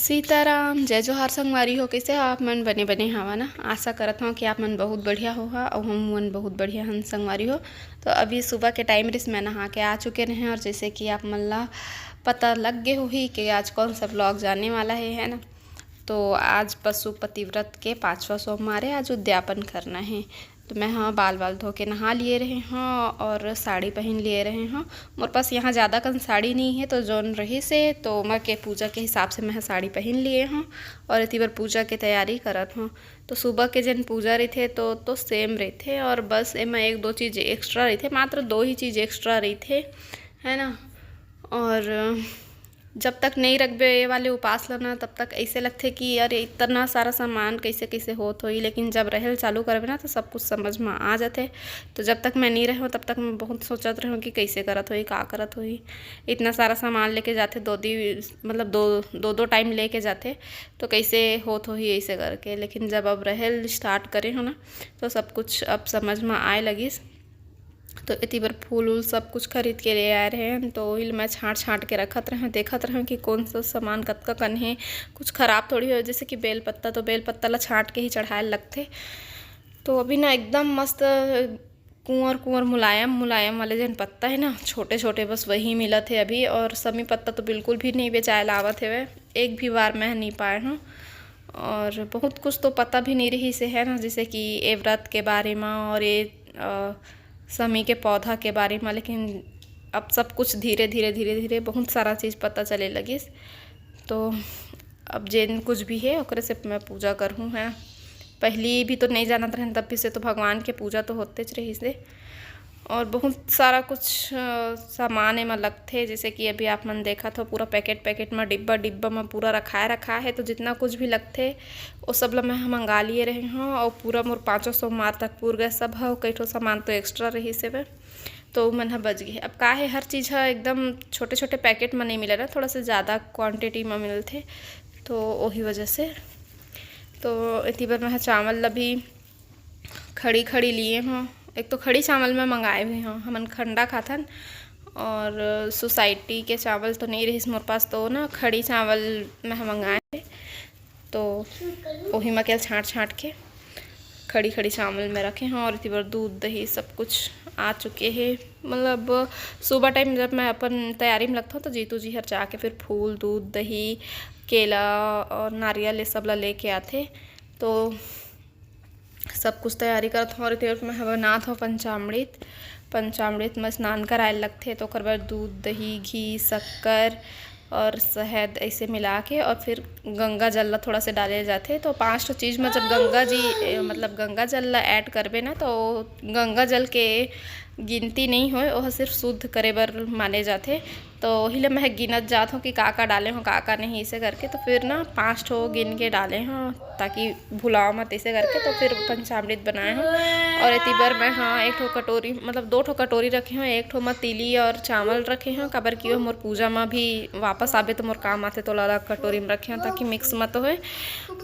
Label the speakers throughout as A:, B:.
A: सीताराम जय जोहार संगवारी हो। कैसे आप मन बने बने हवा ना। आशा करत हूँ कि आप मन बहुत बढ़िया हो और हम मन बहुत बढ़िया हन संगवारी हो। तो अभी सुबह के टाइम रिस मैं नहा के आ चुके रहे और जैसे कि आप मन ला पता लग गए हो ही कि आज कौन सा ब्लॉग जाने वाला है ना। तो आज पशुपति व्रत के 5वां सोमवार है, आज उद्यापन करना है। तो मैं हाँ बाल धो के नहा लिए रहे हाँ और साड़ी पहन लिए रहे हाँ। मोर पास यहाँ ज़्यादा कन साड़ी नहीं है तो जोन रही से तो मैं के पूजा के हिसाब से मैं साड़ी पहन लिए हाँ और इतनी बार पूजा की तैयारी करत हूँ। तो सुबह के जन पूजा रही थे तो सेम रही थे और बस एमा एक दो चीज़ एक्स्ट्रा रही थे, मात्र दो ही चीज़ एक्स्ट्रा रही थे है ना। और जब तक नहीं रखबे ये वाले उपास लेना तब तक ऐसे लगते कि यार इतना सारा सामान कैसे कैसे होत होई, लेकिन जब रहल चालू करबे ना तो सब कुछ समझ में आ जाते। तो जब तक मैं नहीं रहूँ तब तक मैं बहुत सोचत रहूँ कि कैसे करत होई का करत होई। इतना सारा सामान लेके जाते मतलब दो टाइम लेके जाते तो कैसे होत होई ऐसे करके, लेकिन जब अब रहल स्टार्ट करे हो ना तो सब कुछ अब समझ में आए लगी। तो इतनी बार फूल वूल सब कुछ खरीद के ले आए रहे हैं तो वही मैं छाँट के रखत रहे देखत रहे कि कौन सा सामान कतका कन है, कुछ ख़राब थोड़ी हो। जैसे कि बेल पत्ता तो बेल पत्ता ला छाँट के ही चढ़ाए लगते। तो अभी ना एकदम मस्त कुंवर मुलायम वाले जन पत्ता है ना, छोटे छोटे बस वही मिला थे अभी। और समी पत्ता तो बिल्कुल भी नहीं बेचाए लावत है, वे एक भी बार मैं नहीं पाए हूँ। और बहुत कुछ तो पता भी नहीं रही से है ना, जैसे कि ये व्रत के बारे में और ये समी के पौधा के बारे में, लेकिन अब सब कुछ धीरे धीरे बहुत सारा चीज़ पता चले लगी। तो अब जिन कुछ भी है ओकरे से मैं पूजा करूँ है। पहली भी तो नहीं जानत रहे तब भी से तो भगवान के पूजा तो होते रही से। और बहुत सारा कुछ सामान में लगते, जैसे कि अभी आप मन देखा था पूरा पैकेट में डिब्बा में पूरा रखा है। तो जितना कुछ भी लगते वो सब ला मैं मंगा लिए रहे हूँ और पूरा मोर 5 सोमवार तक पूर गए सब है। कई ठो सामान तो एक्स्ट्रा रही से वे तो मन बच गई। अब का है हर चीज़ है एकदम छोटे छोटे पैकेट में नहीं मिले ना, थोड़ा सा ज़्यादा क्वान्टिटी में मिलते तो वही वजह से। तो इतनी बार मैं चावल ला भी खड़ी लिए हूँ। एक तो खड़ी चावल में मंगाए हुए हैं, हमन खंडा खाथन और सोसाइटी के चावल तो नहीं रही मोर पास, तो ना खड़ी चावल में मंगाए तो वही में क्या छाँट के खड़ी चावल में रखे हैं। और इतनी बार दूध दही सब कुछ आ चुके हैं। मतलब सुबह टाइम जब मैं अपन तैयारी में लगता हूँ तो जीतू जी हर जाके फिर फूल दूध दही केला और नारियल ये सब ला लेके आते। तो सब कुछ तैयारी करत हूँ और इतने में बनात हूँ पंचामृत में स्नान कराए लगते। तो ओकर बाद दूध दही घी शक्कर और शहद ऐसे मिला के और फिर गंगा जल ला थोड़ा से डाले जाते। तो 5 चीज़ में जब गंगा जल ला ऐड करबे ना तो गंगा जल के गिनती नहीं हो, वह सिर्फ शुद्ध करे बर माने जाते। तो वही ले मैं गिनत जात हूँ कि का डाले हूँ का नहीं ऐसे करके। तो फिर ना 5 ठो गिन के डाले हैं ताकि भुलाओ मत ऐसे करके। तो फिर पंचामृत बनाए हैं और इतनी बार मैं हाँ 1 ठो कटोरी मतलब 2 ठो कटोरी रखे हैं, 1 ठो में तिली और चावल रखे हैं काबर की मोर पूजा में भी वापस आबे तो मोर काम आते तो अलग कटोरी में रखे हैं ताकि मिक्स मत हो।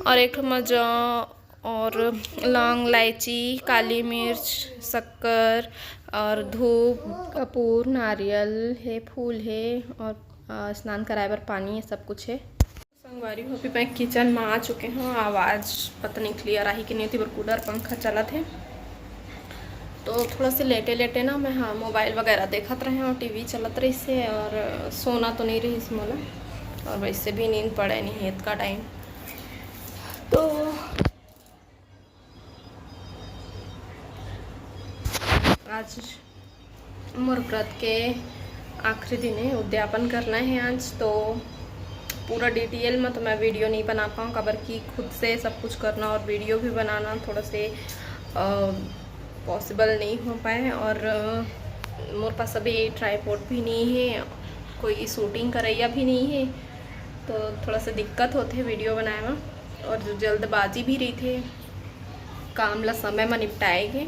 A: और 1 ठो में जौ और लौंग इलायची काली मिर्च शक्कर और धूप कपूर नारियल है फूल है और स्नान कराए बर पानी है सब कुछ है। संगवारी हो भी मैं किचन में आ चुके हैं। आवाज़ पता नहीं क्लियर आई कि नहीं थी, कूलर पंखा चला थे तो थोड़ा से लेटे ना मैं हाँ मोबाइल वगैरह देखत रहे और टीवी चलत रही से। और सोना तो नहीं रही इसमें और वैसे भी नींद पड़े नहीं इतना टाइम। तो आज मोर व्रत के आखिरी दिन है, उद्यापन करना है आज। तो पूरा डिटेल में तो मैं वीडियो नहीं बना पाऊँ काबर कि खुद से सब कुछ करना और वीडियो भी बनाना थोड़ा से पॉसिबल नहीं हो पाए। और मोर पास अभी ट्राईपॉड भी नहीं है, कोई शूटिंग करैया भी नहीं है, तो थोड़ा सा दिक्कत होते वीडियो बनाए में। और जो जल्दबाजी भी रही थे काम ला समय में निपटाएंगे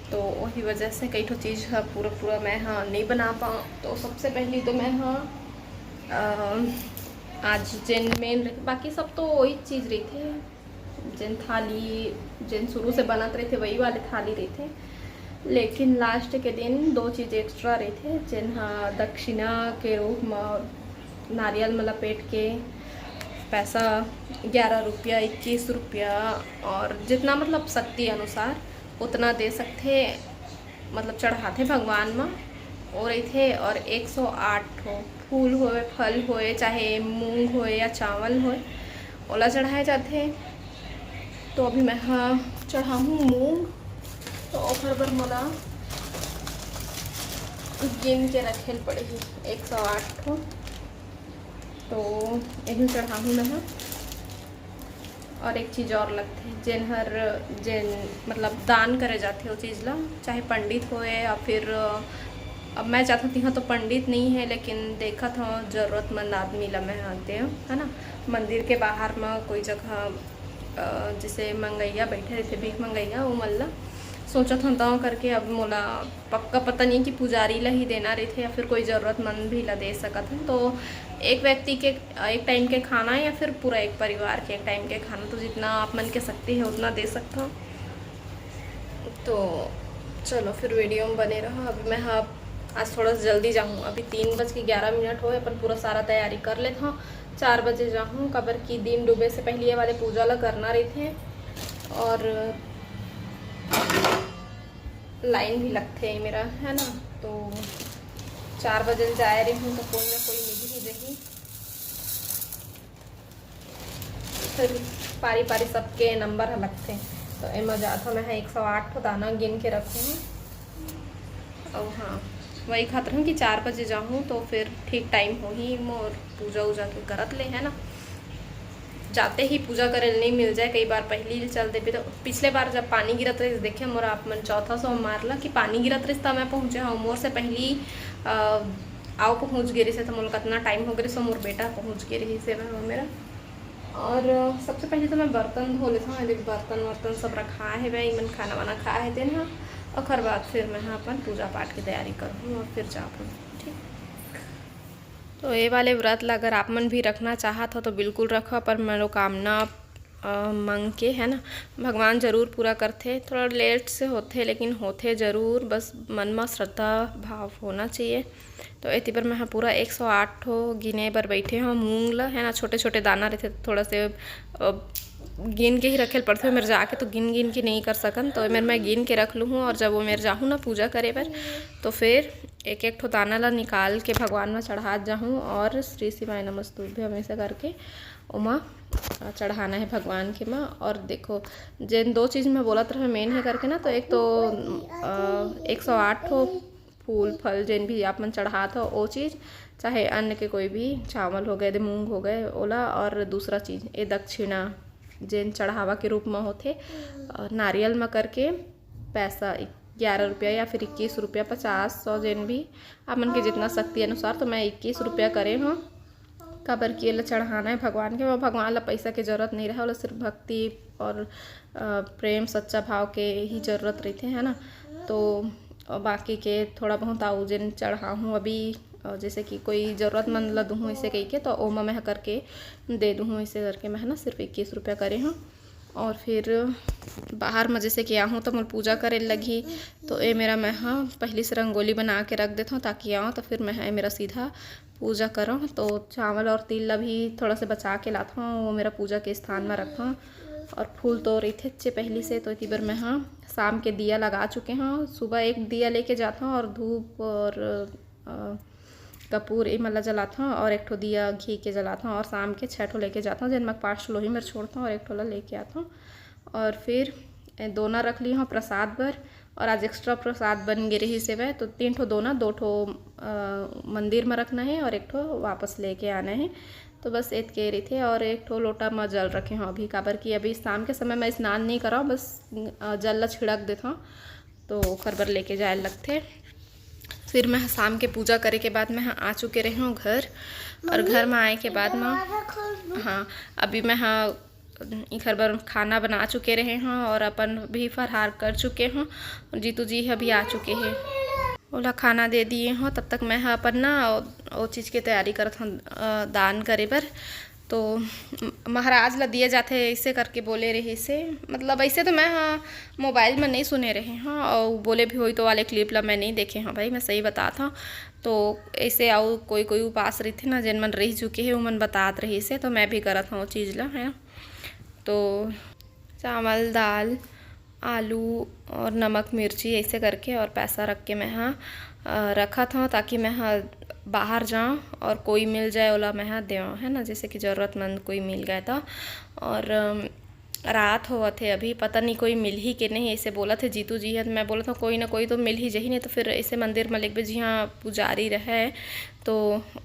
A: तो वही वजह से कई ठो चीज़ पूरा मैं हाँ नहीं बना पाऊँ। तो सबसे पहली तो मैं हाँ आज जिन मेन बाकी सब तो वही चीज़ रही थे, जिन थाली जिन शुरू से बनत रहे थे वही वाले थाली रही थे, लेकिन लास्ट के दिन 2 चीज़ एक्स्ट्रा रही थे जिन हाँ दक्षिणा के रूप में नारियल में लपेट के पैसा 11 रुपया 21 रुपया और जितना मतलब शक्ति अनुसार उतना दे सकते, मतलब चढ़ाते भगवान में। और थे और 108 हो फूल होए फल होए चाहे मूंग होए या चावल होए ओला चढ़ाए जाते। तो अभी मैं हाँ चढ़ाऊँ मूंग, तो ओखर बर मोला गिन के रखेल पड़ेगी 108 हो, तो यही चढ़ाऊँ मैं हाँ। और एक चीज़ और लगती है जेन मतलब दान करे जाते वो चीज़ ला, चाहे पंडित होए या फिर अब मैं चाहती हूँ तो पंडित नहीं है लेकिन देखा था ज़रूरतमंद आदमी ला मैं आते है ना। मंदिर के बाहर में कोई जगह जैसे मंगैया बैठे रहते भीख मंगैया वो मल्ला सोचा था दाँव करके। अब मोला पक्का पता नहीं कि पुजारी ला ही देना रहे थे या फिर कोई ज़रूरतमंद भी ला दे सकत है। तो एक व्यक्ति के एक टाइम के खाना या फिर पूरा एक परिवार के एक टाइम के खाना, तो जितना आप मन के सकती है उतना दे सकता हूँ। तो चलो फिर वीडियो में बने रहो। अभी मैं हाँ आज थोड़ा सा जल्दी जाऊँ, अभी 3:11 हो अपन पूरा सारा तैयारी कर लेता हूँ। 4 बजे जाऊँ कबर की दिन डूबे से पहले ये वाले पूजा ला करना रही थे। और लाइन भी लगते है मेरा है ना, तो 4 बजे जा रही हूँ तो कोई ना कोई मिल ही रही। फिर पारी पारी सबके नंबर लगते हैं, तो एम जाता मैं 108 दाना गिन के रखूँ। और हाँ वही खातर हूँ कि 4 बजे जाऊँ तो फिर ठीक टाइम हो ही और पूजा वूजा के करत ले है ना। जाते ही पूजा करे नहीं मिल जाए, कई बार पहले चलते भी। तो पिछले बार जब पानी गिरत रही देखे मोर आप मन चौथा सौ मारला कि पानी गिरत रही तब मैं पहुँचे हाँ, मोर से पहली आओ पहुँच गई से, तो मोर कितना टाइम हो गई सो मोर बेटा पहुँच गई रही से मेरा। और सबसे पहले तो मैं बर्तन धो लेता हूँ, बर्तन वर्तन सब रखा है भाई, मन खाना वाना खा है देना। और खर बाद फिर मैं हाँ अपन पूजा पाठ की तैयारी करूँ और फिर जाऊँ। ठीक, तो ये वाले व्रत ला अगर आप मन भी रखना चाहत हो तो बिल्कुल रखो, पर मनोकामना मांग के है ना भगवान जरूर पूरा करते। थोड़ा लेट से होते लेकिन होते ज़रूर, बस मन में श्रद्धा भाव होना चाहिए। तो इतनी पर मैं पूरा 108 हो गिने पर बैठे हूँ मूंग ला है ना। छोटे छोटे दाना रहते थोड़ा से गिन के ही रखे पड़ते मेरे जाके, तो गिन गिन के नहीं कर सकन, तो मेरे मैं गिन के रख लूँ। और जब वो मेरे जाऊँ ना पूजा करे पर तो फिर एक एक ठो दाना ला निकाल के भगवान में चढ़ा जाऊँ और श्री शिवाय नमस्तुभ्य हमेशा करके उमा चढ़ाना है भगवान के माँ। और देखो जिन 2 चीज़ में बोलत रहे मेन है करके ना, तो एक तो 108 हो फूल फल जिन भी आप मन चढ़ात हो वो चीज़, चाहे अन्न के कोई भी चावल हो गए मूंग हो गए ओला। और दूसरा चीज़ ये दक्षिणा जिन चढ़ावा के रूप में होते नारियल में करके पैसा 11 रुपया या फिर 21 रुपया 50 100 जिन भी आप मन के जितना शक्ति अनुसार। तो मैं 21 रुपया करे हूँ काबर कि ये चढ़ाना है भगवान के। वो भगवान ला पैसा के जरूरत नहीं रहा, सिर्फ भक्ति और प्रेम सच्चा भाव के ही जरूरत रहते है ना। तो बाकी के थोड़ा बहुत आऊ जिन चढ़ाऊँ अभी, जैसे कि कोई ज़रूरतमंद ला दूँ इसे कही के, तो ओमा मैं करके दे दूँ इसे करके मैं है ना सिर्फ 21 रुपया करे हूँ। और फिर बाहर में जैसे कि आऊँ तो मैं पूजा करे लगी, तो ये मेरा मैं हाँ पहले से रंगोली बना के रख देता हूँ ताकि आऊँ तो फिर मैं मेरा सीधा पूजा करूँ। तो चावल और तिल ला भी थोड़ा से बचा के लाता हूँ, वो मेरा पूजा के स्थान में रखा हूँ। और फूल तो रही थे अच्छे पहले से, तो इतनी बार मैं हाँ शाम के दिया लगा चुके हैं। सुबह एक दिया लेके जाता हूँ और धूप और कपूर ये मतलब जलाता हूँ, और एक ठो दिया घी के जलाता हूँ। और शाम के 6 ठो लेके जाता हूँ जिनमें 5 लोही में छोड़ता हूँ और 1 ठोला लेके आता हूँ। और फिर दोना रख ली हूँ प्रसाद भर, और आज एक्स्ट्रा प्रसाद बन गई रही से वह, तो 3 ठो दोना 2 ठो मंदिर में रखना है और 1 ठो वापस लेके आना है। तो बस इत के रही थे। और 1 ठो लोटा में जल रखे हूँ अभी काबर की अभी शाम के समय मैं स्नान नहीं करा हूँ, बस जल ला छिड़क देता हूँ तो खरबर लेके जाए लगते। फिर मैं शाम के पूजा करे के बाद मैं आ चुके रही हूँ घर, और घर में आए के बाद मैं हाँ अभी मैं हाँ घर पर खाना बना चुके रहे हैं और अपन भी फरहार कर चुके हों। जीतू जी अभी आ चुके हैं, ओला खाना दे दिए हों। तब तक मैं अपन ना वो चीज़ की तैयारी करत हूँ दान करे पर। तो महाराज ला दिए जाते ऐसे करके बोले रही से, मतलब ऐसे तो मैं हाँ मोबाइल में नहीं सुने रहे हाँ, और बोले भी हुई तो वाले क्लिप ला मैं नहीं देखे हाँ भाई, मैं सही बताता हूँ। तो ऐसे आओ कोई कोई उपास रही थे ना जिन मन रह चुके हैं मन बतात रही से, तो मैं भी करत हूँ वो चीज़ ला है। तो चावल दाल आलू और नमक मिर्ची ऐसे करके और पैसा रख के मैं हाँ रखा था, ताकि मैं हाँ बाहर जाऊँ और कोई मिल जाए ओला मैं हाँ देव है ना, जैसे कि ज़रूरतमंद कोई मिल गया था। और रात हुआ थे अभी, पता नहीं कोई मिल ही कि नहीं, ऐसे बोला थे जीतू जी है, तो मैं बोला था कोई ना कोई तो मिल ही जाही, नहीं तो फिर ऐसे मंदिर में लिख जी हाँ पुजारी रहे तो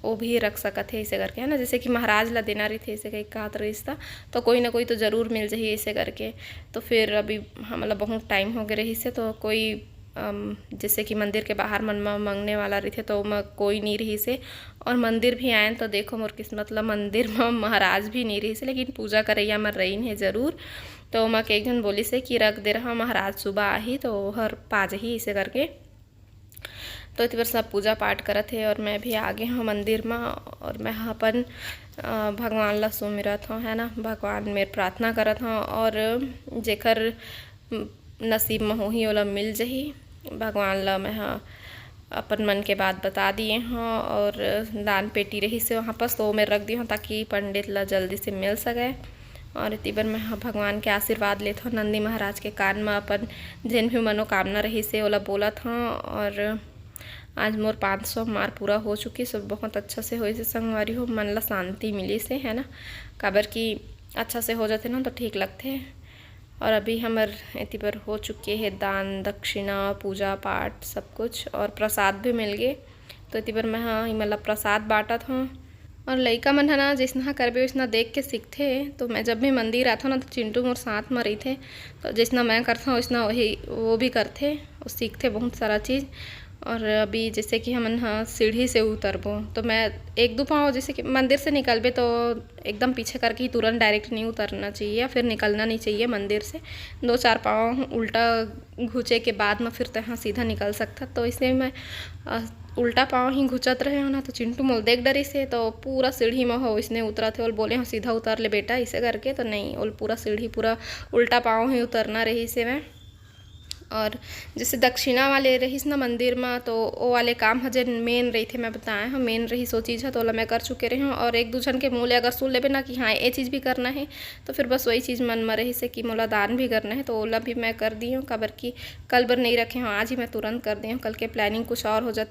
A: वो भी रख सका थे ऐसे करके है ना, जैसे कि महाराज ला देना रही थे ऐसे कहीं कहा रिश्ता, तो कोई ना कोई तो ज़रूर मिल जाही ऐसे करके। तो फिर अभी मतलब बहुत टाइम हो गए रही से, तो कोई जैसे कि मंदिर के बाहर मन में मांगने वाला रही थे तो मैं कोई नहीं रही से, और मंदिर भी आए तो देखो मोर किस्मत ला मंदिर में महाराज भी नहीं रही से, लेकिन पूजा करैया में रही है ज़रूर। तो मैं एक जन बोली से कि रख दे रहा महाराज सुबह आही तो हर पाज ही इसे करके, तो इतनी बार सब पूजा पाठ करत थे और मैं भी आगे हूँ मंदिर में, और मैं अपन भगवान ला सुमिरत हूँ है ना, भगवान मेरे प्रार्थना करत हूँ, और जेकर नसीब में हो ही ओला मिल जाही, भगवान ला मैं हाँ अपन मन के बात बता दिए हाँ, और दान पेटी रही से वहाँ पर तो मैं रख दी हूँ ताकि पंडित ला जल्दी से मिल सके। और इतनी बार मैं हाँ भगवान के आशीर्वाद लेता हूँ, नंदी महाराज के कान में अपन जिन भी मनोकामना रही से ओला बोलत हूँ। और आज मोर 500 मार पूरा हो चुकी, सब बहुत अच्छा से हो से संगवारी हो, मन ला शांति मिली से है ना, काबर कि अच्छा से हो जाते ना तो ठीक लगते। और अभी हमार इतनी बार हो चुके हैं दान दक्षिणा पूजा पाठ सब कुछ, और प्रसाद भी मिल गए। तो इतनी बार मैं हाँ मतलब प्रसाद बांटत हूँ, और लइका मन है ना जिसना करबे वैसना देख के सीखते। तो मैं जब भी मंदिर आता हूँ ना तो चिंटू मोर साथ में रही थे, तो जिसना मैं करता हूँ वैसना वही वो भी करते, वो सीखते बहुत सारा चीज़। और अभी जैसे कि हम हाँ सीढ़ी से उतरबो तो मैं एक दो पाँव जैसे कि मंदिर से निकलबे तो एकदम पीछे करके ही तुरंत डायरेक्ट नहीं उतरना चाहिए, या फिर निकलना नहीं चाहिए मंदिर से, 2-4 पाँव उल्टा घुचे के बाद में फिर तहाँ सीधा निकल सकता। तो इसलिए मैं उल्टा पाँव ही घुचत रहे हो ना, तो चिंटू मोल देख डरी से तो पूरा सीढ़ी में हो इसने उतरा थे, और बोले हाँ सीधा उतर ले बेटा इसे करके, तो नहीं और पूरा सीढ़ी पूरा उल्टा पाँव ही उतरना रही से मैं। और जैसे दक्षिणा वाले रहीस ना मंदिर में, तो वो वाले काम है जो मेन रही थे मैं बताया हाँ मेन रही सो चीज़ है, तो ओला मैं कर चुके रही हूँ। और एक दूसरे के मुँह ले अगर सुन लेबे ना कि हाँ ये चीज़ भी करना है, तो फिर बस वही चीज़ मन में रही से कि मोला दान भी करना है, तो ओला भी मैं कर दी हूँ, काबर कि कल बर नहीं रखे हूँ, आज ही मैं तुरंत कर दी हूँ, कल के प्लानिंग कुछ और हो जाती।